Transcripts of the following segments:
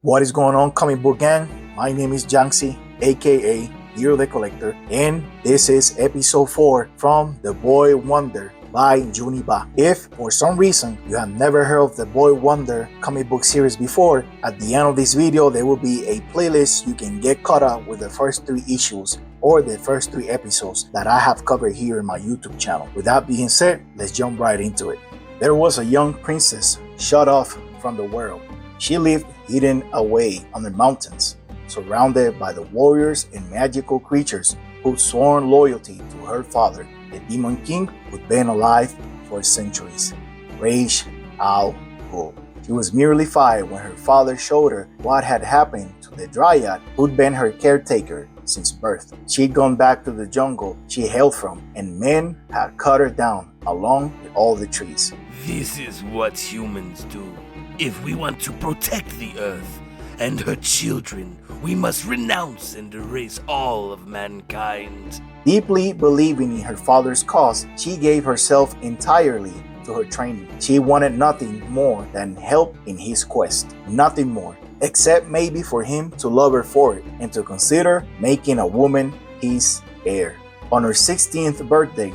What is going on, comic book gang? My name is Jiangxi, aka Year the Collector, and this is episode 4 from The Boy Wonder by Juni. If for some reason you have never heard of the Boy Wonder comic book series before, at the end of this video there will be a playlist you can get caught up with the first 3 issues or the first 3 episodes that I have covered here in my YouTube channel. With that being said, let's jump right into it. There was a young princess shut off from the world. She lived hidden away on the mountains, surrounded by the warriors and magical creatures who'd sworn loyalty to her father, the Demon King who'd been alive for centuries, Ghul. She was merely 5 when her father showed her what had happened to the dryad who'd been her caretaker since birth. She'd gone back to the jungle she hailed from, and men had cut her down along with all the trees. This is what humans do. If we want to protect the earth and her children, we must renounce and erase all of mankind. Deeply believing in her father's cause, she gave herself entirely to her training. She wanted nothing more than help in his quest. Nothing more, except maybe for him to love her for it and to consider making a woman his heir. On her 16th birthday,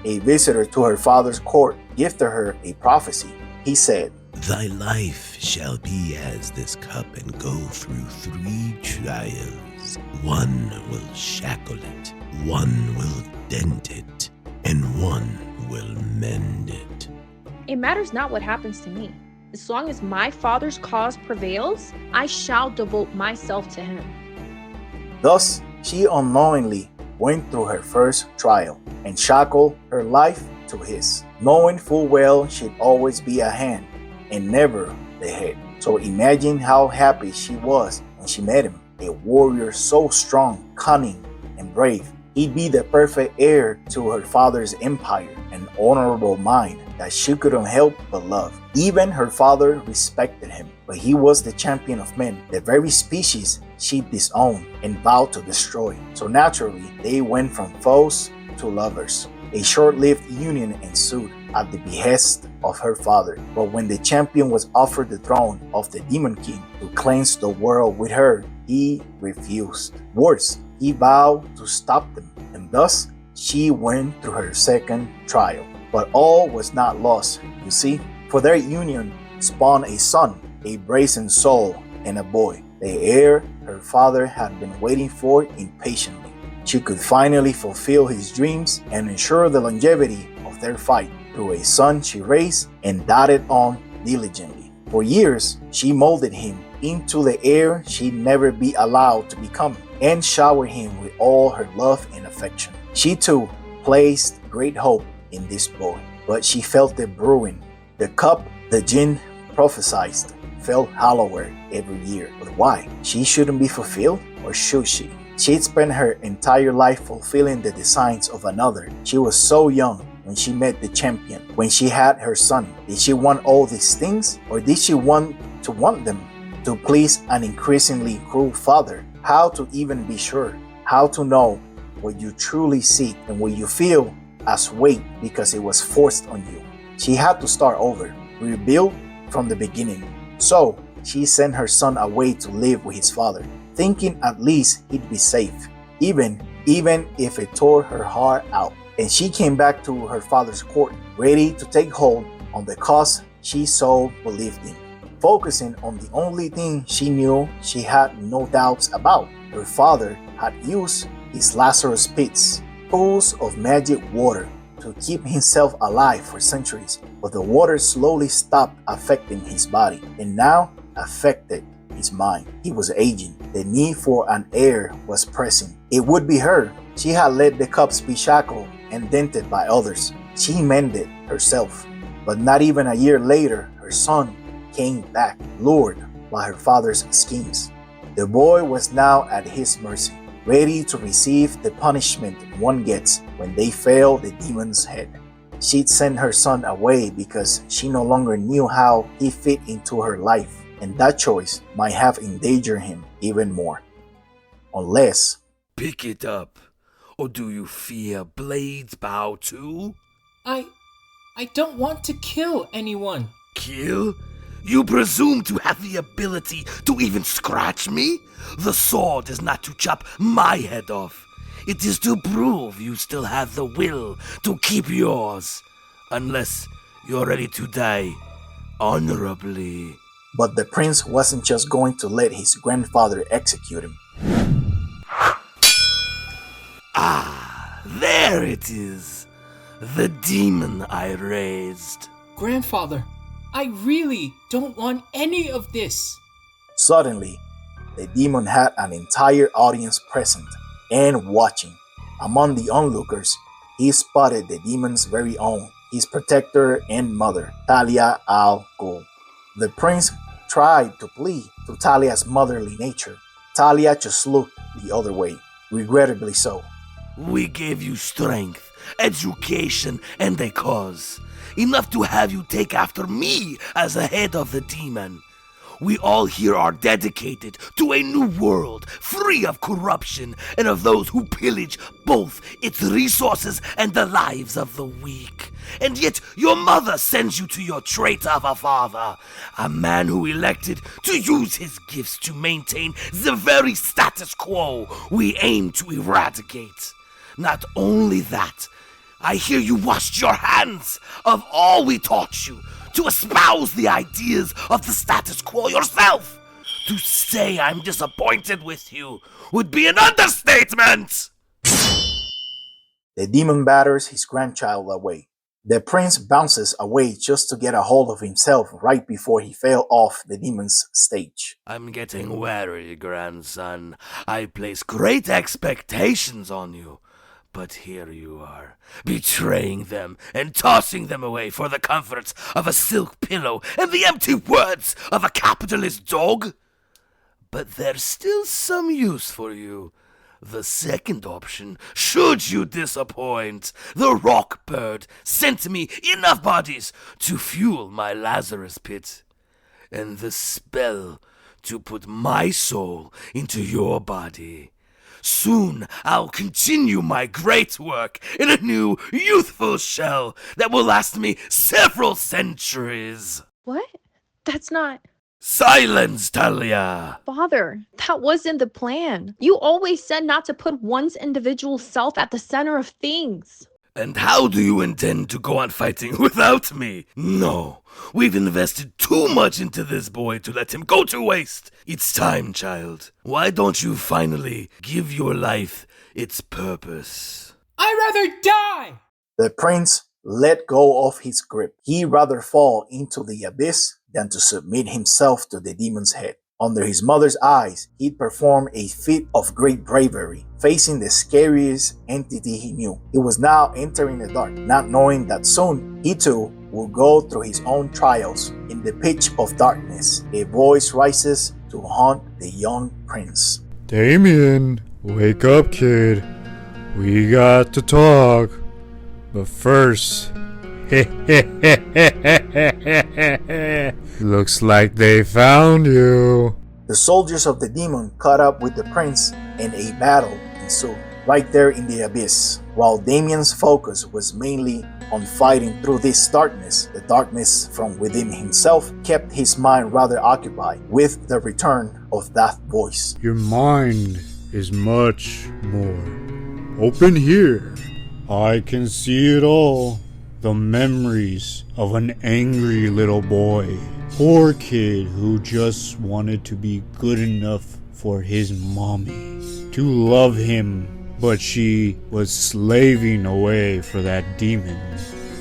a visitor to her father's court gifted her a prophecy. He said, "Thy life shall be as this cup and go through 3 trials. One will shackle it, one will dent it, and one will mend it." It matters not what happens to me. As long as my father's cause prevails, I shall devote myself to him. Thus, she unknowingly went through her first trial and shackled her life to his, knowing full well she'd always be a hand and never the head. So imagine how happy she was when she met him, a warrior so strong, cunning, and brave. He'd be the perfect heir to her father's empire, an honorable mind that she couldn't help but love. Even her father respected him, but he was the champion of men, the very species she'd disowned and vowed to destroy. So naturally, they went from foes to lovers. A short-lived union ensued at the behest of her father, but when the champion was offered the throne of the Demon King to cleanse the world with her, he refused. Worse, he vowed to stop them, and thus she went through her second trial. But all was not lost, you see, for their union spawned a son, a brazen soul, and a boy, the heir her father had been waiting for impatiently. She could finally fulfill his dreams and ensure the longevity of their fight through a son she raised and doted on diligently. For years, she molded him into the heir she'd never be allowed to become and showered him with all her love and affection. She too placed great hope in this boy, but she felt it brewing. The cup the jinn prophesied felt hollower every year. But why? She shouldn't be fulfilled, or should she? She'd spent her entire life fulfilling the designs of another. She was so young when she met the champion, when she had her son. Did she want all these things, or did she want them to please an increasingly cruel father? How to even be sure? How to know what you truly seek and what you feel as weight because it was forced on you? She had to start over, rebuild from the beginning. So she sent her son away to live with his father, thinking at least he'd be safe, even if it tore her heart out. And she came back to her father's court, ready to take hold on the cause she so believed in, focusing on the only thing she knew she had no doubts about. Her father had used his Lazarus pits, pools of magic water, to keep himself alive for centuries, but the water slowly stopped affecting his body and now affected his mind. He was aging. The need for an heir was pressing. It would be her. She had let the cups be shackled and dented by others. She mended herself. But not even a year later, her son came back, lured by her father's schemes. The boy was now at his mercy, ready to receive the punishment one gets when they fail the demon's head. She'd sent her son away because she no longer knew how he fit into her life, and that choice might have endangered him even more. Unless... Pick it up, or do you fear Blade's bow too? I don't want to kill anyone. Kill? You presume to have the ability to even scratch me? The sword is not to chop my head off. It is to prove you still have the will to keep yours. Unless you're ready to die honorably. But the prince wasn't just going to let his grandfather execute him. Ah, there it is. The demon I raised. Grandfather, I really don't want any of this. Suddenly, the demon had an entire audience present and watching. Among the onlookers, he spotted the demon's very own, his protector and mother, Talia al-Ghul. The prince tried to plead to Talia's motherly nature. Talia just looked the other way, regrettably so. We gave you strength, education, and a cause. Enough to have you take after me as the head of the demon. We all here are dedicated to a new world, free of corruption and of those who pillage both its resources and the lives of the weak. And yet your mother sends you to your traitor of a father, a man who elected to use his gifts to maintain the very status quo we aim to eradicate. Not only that, I hear you washed your hands of all we taught you to espouse the ideas of the status quo yourself. To say I'm disappointed with you would be an understatement. The demon batters his grandchild away. The prince bounces away just to get a hold of himself right before he fell off the demon's stage. I'm getting wary, grandson. I place great expectations on you. But here you are, betraying them and tossing them away for the comforts of a silk pillow and the empty words of a capitalist dog. But there's still some use for you. The second option, should you disappoint, the rock bird sent me enough bodies to fuel my Lazarus pit, and the spell to put my soul into your body. Soon I'll continue my great work in a new, youthful shell that will last me several centuries. What? That's not... Silence, Talia! Father, that wasn't the plan. You always said not to put one's individual self at the center of things. And how do you intend to go on fighting without me? No, we've invested too much into this boy to let him go to waste. It's time, child. Why don't you finally give your life its purpose? I'd rather die! The prince let go of his grip. He'd rather fall into the abyss than to submit himself to the demon's head. Under his mother's eyes, he'd perform a feat of great bravery, facing the scariest entity he knew. He was now entering the dark, not knowing that soon he too will go through his own trials. In the pitch of darkness, a voice rises to haunt the young prince. Damian, wake up, kid. We got to talk. But first, looks like they found you. The soldiers of the demon caught up with the prince and a battle ensued, right there in the abyss. While Damian's focus was mainly on fighting through this darkness, the darkness from within himself kept his mind rather occupied with the return of that voice. Your mind is much more open here. I can see it all. The memories of an angry little boy. Poor kid who just wanted to be good enough for his mommy. To love him, but she was slaving away for that demon.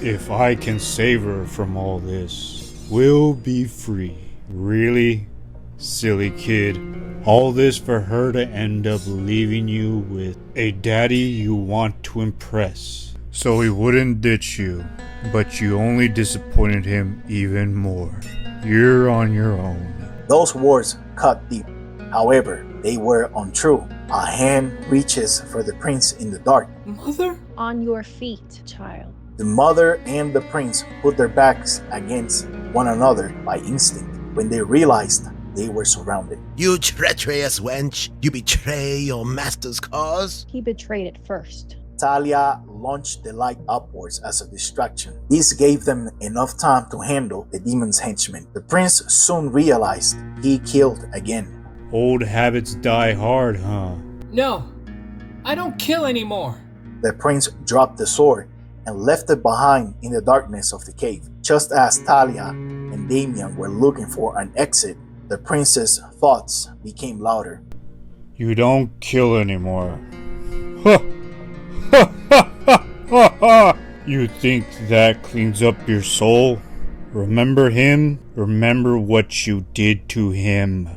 If I can save her from all this, we'll be free. Really? Silly kid. All this for her to end up leaving you with a daddy you want to impress. So he wouldn't ditch you, but you only disappointed him even more. You're on your own. Those words cut deep. However, they were untrue. A hand reaches for the prince in the dark. Mother? On your feet, child. The mother and the prince put their backs against one another by instinct when they realized they were surrounded. You treacherous wench! You betray your master's cause? He betrayed it first. Talia launched the light upwards as a distraction. This gave them enough time to handle the demon's henchmen. The prince soon realized he killed again. Old habits die hard, huh? No, I don't kill anymore. The prince dropped the sword and left it behind in the darkness of the cave. Just as Talia and Damian were looking for an exit, the prince's thoughts became louder. You don't kill anymore. Ha! Ha ha ha ha ha! You think that cleans up your soul? Remember him? Remember what you did to him.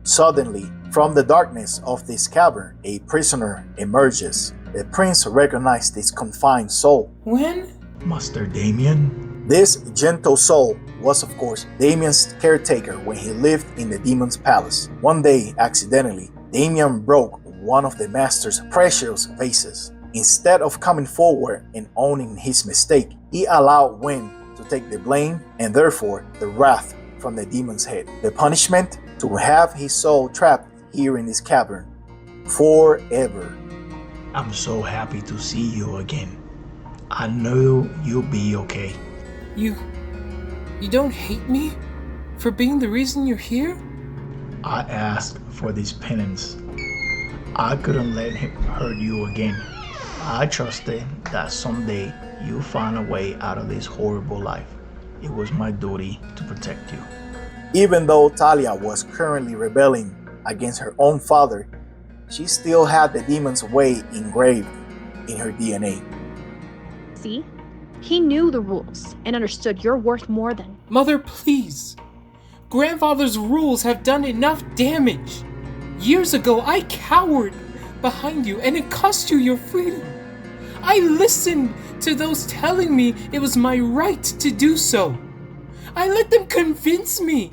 Suddenly, from the darkness of this cavern, a prisoner emerges. The prince recognized his confined soul. When? Master Damian? This gentle soul was, of course, Damian's caretaker when he lived in the demon's palace. One day, accidentally, Damian broke one of the master's precious vases. Instead of coming forward and owning his mistake, he allowed Wen to take the blame and therefore the wrath from the demon's head. The punishment? To have his soul trapped here in this cavern forever. I'm so happy to see you again. I know you'll be okay. You don't hate me for being the reason you're here? I asked for this penance. I couldn't let him hurt you again. I trusted that someday you'll find a way out of this horrible life. It was my duty to protect you. Even though Talia was currently rebelling against her own father, she still had the demon's way engraved in her DNA. See? He knew the rules and understood you're worth more than. Mother, please. Grandfather's rules have done enough damage. Years ago, I cowered behind you and it cost you your freedom. I listened to those telling me it was my right to do so. I let them convince me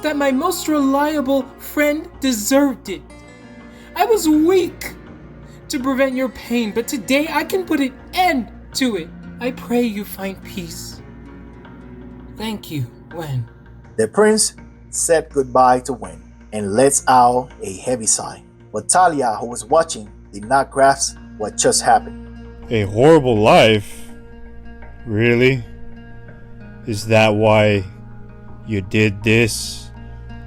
that my most reliable friend deserved it. I was weak to prevent your pain, but today I can put an end to it. I pray you find peace. Thank you, Wen. The prince said goodbye to Wen and lets out a heavy sigh. But Talia, who was watching, did not grasp what just happened. A horrible life? Really? Is that why you did this?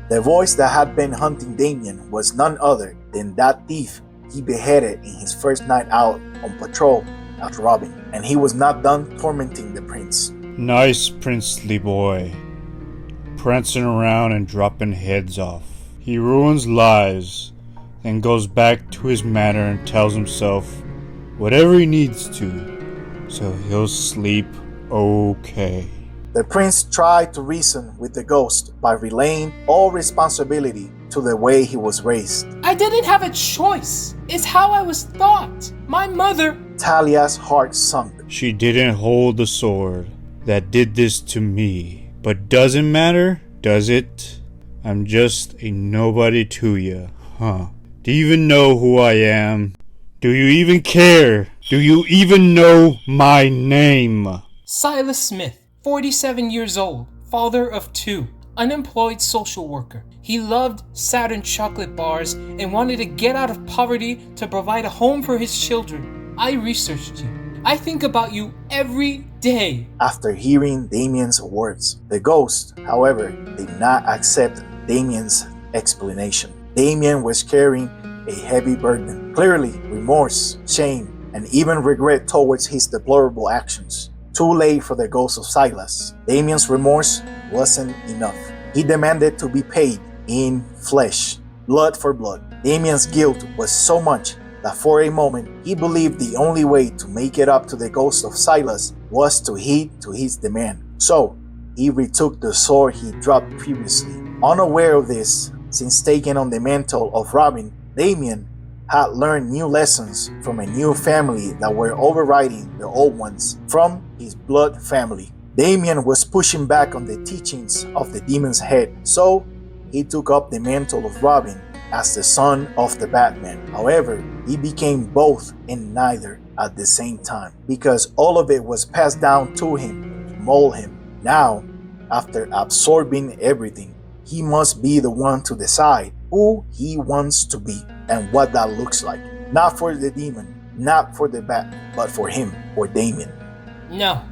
The voice that had been hunting Damian was none other than that thief he beheaded in his first night out on patrol as Robin, and he was not done tormenting the prince. Nice princely boy. Prancing around and dropping heads off. He ruins lives, then goes back to his manor and tells himself whatever he needs to, so he'll sleep okay. The prince tried to reason with the ghost by relaying all responsibility to the way he was raised. I didn't have a choice. It's how I was taught. My mother... Talia's heart sunk. She didn't hold the sword that did this to me. But doesn't matter, does it? I'm just a nobody to you, huh? Do you even know who I am? Do you even care? Do you even know my name? Silas Smith, 47 years old, father of 2, unemployed social worker. He loved Saturn chocolate bars and wanted to get out of poverty to provide a home for his children. I researched you. I think about you every day. After hearing Damian's words, the ghost, however, did not accept Damian's explanation. Damian was carrying a heavy burden, clearly remorse, shame, and even regret towards his deplorable actions. Too late for the ghost of Silas. Damian's remorse wasn't enough. He demanded to be paid in flesh, blood for blood. Damian's guilt was so much that for a moment he believed the only way to make it up to the ghost of Silas was to heed to his demand. So he retook the sword he dropped previously. Unaware of this, since taking on the mantle of Robin, Damian had learned new lessons from a new family that were overriding the old ones from his blood family. Damian was pushing back on the teachings of the demon's head, so he took up the mantle of Robin as the son of the Batman. However, he became both and neither at the same time, because all of it was passed down to him to mold him. Now, after absorbing everything, he must be the one to decide who he wants to be and what that looks like. Not for the demon, not for the bat, but for him, or Damian. No,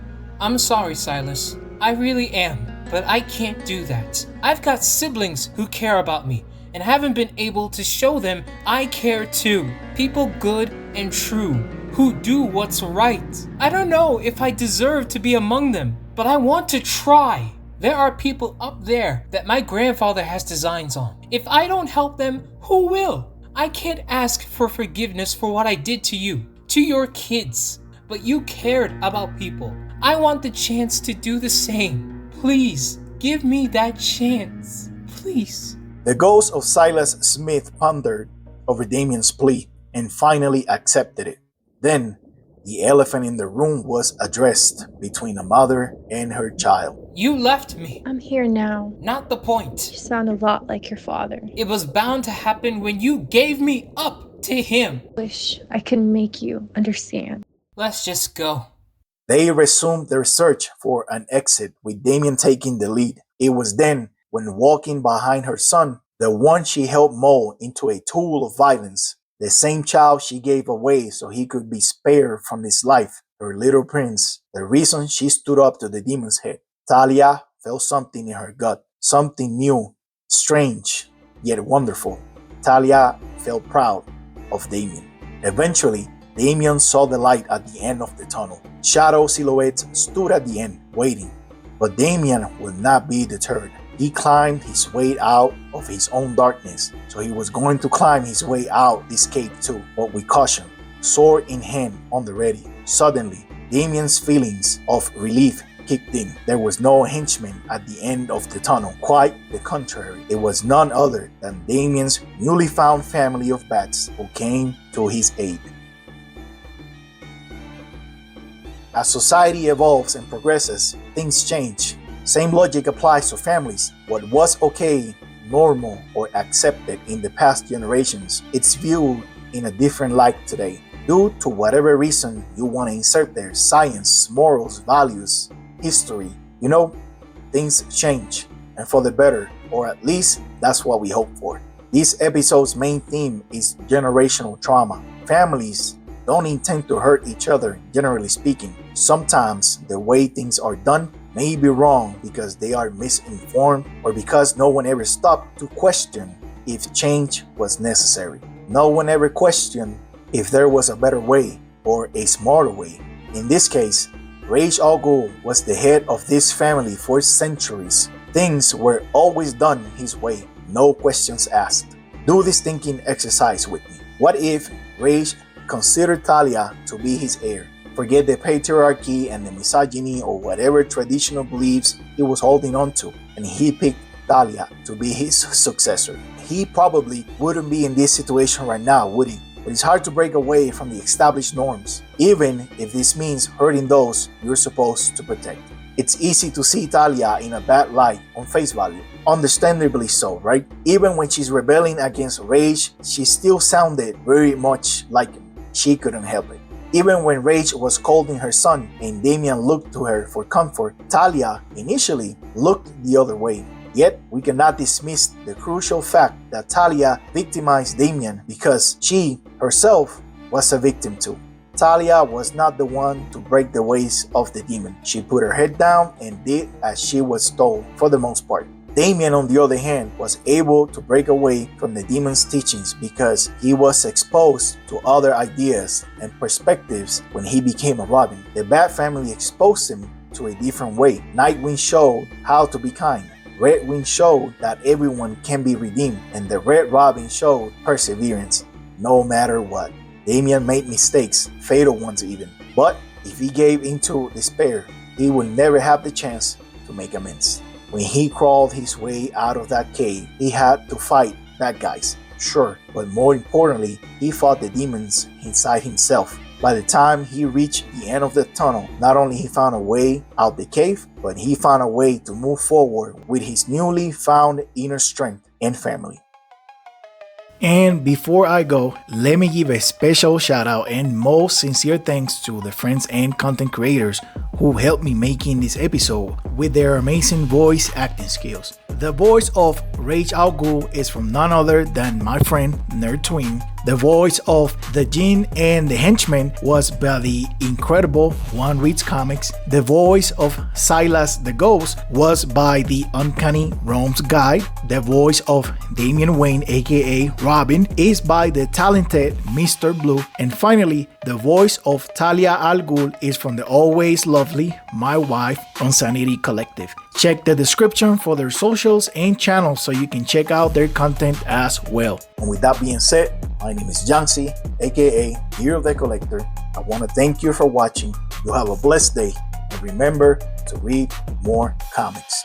I'm sorry, Silas. I really am, but I can't do that. I've got siblings who care about me and haven't been able to show them I care too. People good and true who do what's right. I don't know if I deserve to be among them, but I want to try. There are people up there that my grandfather has designs on. If I don't help them, who will? I can't ask for forgiveness for what I did to you, to your kids, but you cared about people. I want the chance to do the same. Please, give me that chance. Please. The ghost of Silas Smith pondered over Damian's plea and finally accepted it. Then, the elephant in the room was addressed between a mother and her child. You left me. I'm here now. Not the point. You sound a lot like your father. It was bound to happen when you gave me up to him. Wish I could make you understand. Let's just go. They resumed their search for an exit, with Damian taking the lead. It was then, when walking behind her son, the one she helped mold into a tool of violence, the same child she gave away so he could be spared from his life, her little prince, the reason she stood up to the demon's head. Talia felt something in her gut, something new, strange, yet wonderful. Talia felt proud of Damian. Eventually, Damian saw the light at the end of the tunnel. Shadow silhouettes stood at the end, waiting. But Damian would not be deterred. He climbed his way out of his own darkness, so he was going to climb his way out this cave too, but with caution, sword in hand on the ready. Suddenly, Damian's feelings of relief kicked in. There was no henchman at the end of the tunnel. Quite the contrary. It was none other than Damian's newly found family of bats who came to his aid. As society evolves and progresses, things change. Same logic applies to families. What was okay, normal, or accepted in the past generations, it's viewed in a different light today. Due to whatever reason you want to insert there, science, morals, values, history, things change, and for the better, or at least that's what we hope for. This episode's main theme is generational trauma. Families don't intend to hurt each other, generally speaking. Sometimes the way things are done may be wrong because they are misinformed or because no one ever stopped to question if change was necessary. No one ever questioned if there was a better way or a smarter way. In this case, Ra's al Ghul was the head of this family for centuries. Things were always done his way, no questions asked. Do this thinking exercise with me. What if Ra's considered Talia to be his heir? Forget the patriarchy and the misogyny or whatever traditional beliefs he was holding on to, and he picked Talia to be his successor. He probably wouldn't be in this situation right now, would he? But it's hard to break away from the established norms, even if this means hurting those you're supposed to protect. It's easy to see Talia in a bad light on face value. Understandably so, right? Even when she's rebelling against Ra's, she still sounded very much like him. She couldn't help it. Even when Ra's was scolding her son and Damian looked to her for comfort, Talia initially looked the other way. Yet, we cannot dismiss the crucial fact that Talia victimized Damian because she herself was a victim too. Talia was not the one to break the ways of the demon. She put her head down and did as she was told for the most part. Damian, on the other hand, was able to break away from the demon's teachings because he was exposed to other ideas and perspectives when he became a Robin. The Bat family exposed him to a different way. Nightwing showed how to be kind. Redwing showed that everyone can be redeemed, and the Red Robin showed perseverance, no matter what. Damian made mistakes, fatal ones even. But if he gave into despair, he would never have the chance to make amends. When he crawled his way out of that cave, he had to fight bad guys, sure, but more importantly, he fought the demons inside himself. By the time he reached the end of the tunnel, not only he found a way out the cave, but he found a way to move forward with his newly found inner strength and family. And before I go, let me give a special shout out and most sincere thanks to the friends and content creators who helped me making this episode with their amazing voice acting skills. The voice of Ra's al Ghul is from none other than my friend Nerd Twin, The voice of the Jinn and the Henchman was by the incredible Juan Reads Comics. The voice of Silas the Ghost was by the Uncanny Rome's Guide. The voice of Damian Wayne, aka Robin, is by the talented Mr. Blue. And finally, the voice of Talia Al Ghul is from the always lovely My Wife on Sanity Collective. Check the description for their socials and channels so you can check out their content as well. And with that being said, my name is Jancy, aka Heir of the Collector. I want to thank you for watching. You have a blessed day, and remember to read more comics.